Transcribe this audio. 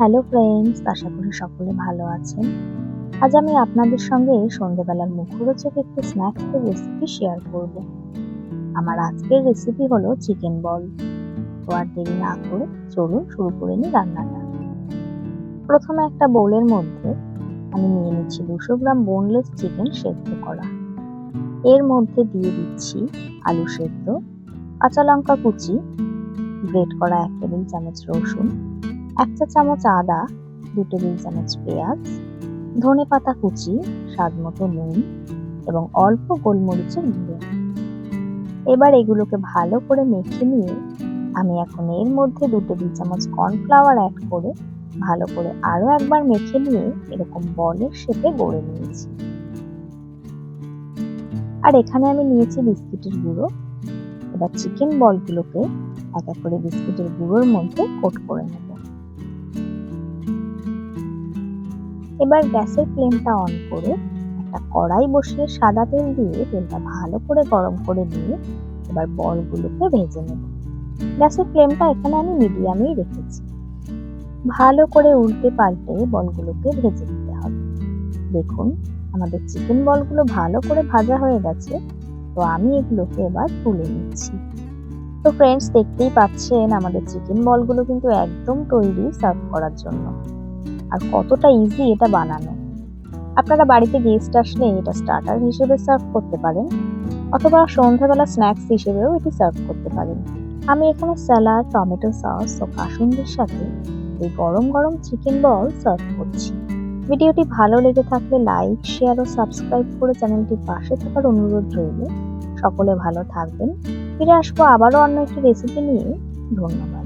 Hello friends, আশা করি সকলে ভালো আছেন। আজ আমি আপনাদের সঙ্গে সন্ধ্যেবেলার মুখরোচক একটি স্ন্যাক্সের রেসিপি শেয়ার করব। আমার আজকের রেসিপি হলো চিকেন বল। তো আর দেরি না করে চলুন শুরু করে নিই রান্নাটা। প্রথমে একটা বোলের মধ্যে আমি নিয়ে নিচ্ছি 200 গ্রাম বোনলেস চিকেন সেদ্ধ করা। এর মধ্যে দিয়ে দিচ্ছি আলু সেদ্ধ, কাঁচা লঙ্কা কুচি, গ্রেট করা 1 টেবিল চামচ রসুন, 1 চা চামচ আদা, 2 টেবিল চামচ পেঁয়াজ, ধনেপাতা কুচি, স্বাদ মতো নুন এবং অল্প গোলমরিচের গুঁড়ো। এবার এগুলোকে ভালো করে মেখে নিয়ে আমি এখন এর মধ্যে 2 টেবিল চামচ কর্নফ্লাওয়ার অ্যাড করে ভালো করে আরো একবার মেখে নিয়ে এরকম বলের শেপে গড়ে নিয়েছি। আর এখানে আমি নিয়েছি বিস্কিটের গুঁড়ো। এবার চিকেন বলগুলোকে এক এক করে বিস্কিটের গুঁড়োর মধ্যে কোট করে নেব। এবার গ্যাসের ফ্লেমটা অন করে একটা কড়াই বসিয়ে সাদা তেল দিয়ে তেলটা ভালো করে গরম করে নিয়ে এবার বলগুলোকে ভেজে নেব। গ্যাসের ফ্লেমটা এখানে আমি মিডিয়ামেই রেখেছি। ভালো করে উল্টে পাল্টে বলগুলোকে ভেজে নিতে হবে। দেখুন আমাদের চিকেন বলগুলো ভালো করে ভাজা হয়ে গেছে। তো আমি এগুলোকে এবার তুলে নিচ্ছি। তো ফ্রেন্ডস, দেখতেই পাচ্ছেন আমাদের চিকেন বলগুলো কিন্তু একদম তৈরি সার্ভ করার জন্য। আর কতটা ইজি এটা বানানো। আপনারা বাড়িতে গেস্ট আসলে এটা স্টার্টার হিসেবে সার্ভ করতে পারেন অথবা সন্ধ্যাবেলা স্ন্যাক্স হিসেবেও এটি সার্ভ করতে পারেন। আমি এখানে স্যালাড, টমেটো সস ও কাসুন্দির সাথে এই গরম গরম চিকেন বল সার্ভ করছি। ভিডিওটি ভালো লেগে থাকলে লাইক, শেয়ার ও সাবস্ক্রাইব করে চ্যানেলটির পাশে থাকার অনুরোধ রইল। সকলে ভালো থাকবেন। ফিরে আসবো আবারও অন্য একটি রেসিপি নিয়ে। ধন্যবাদ।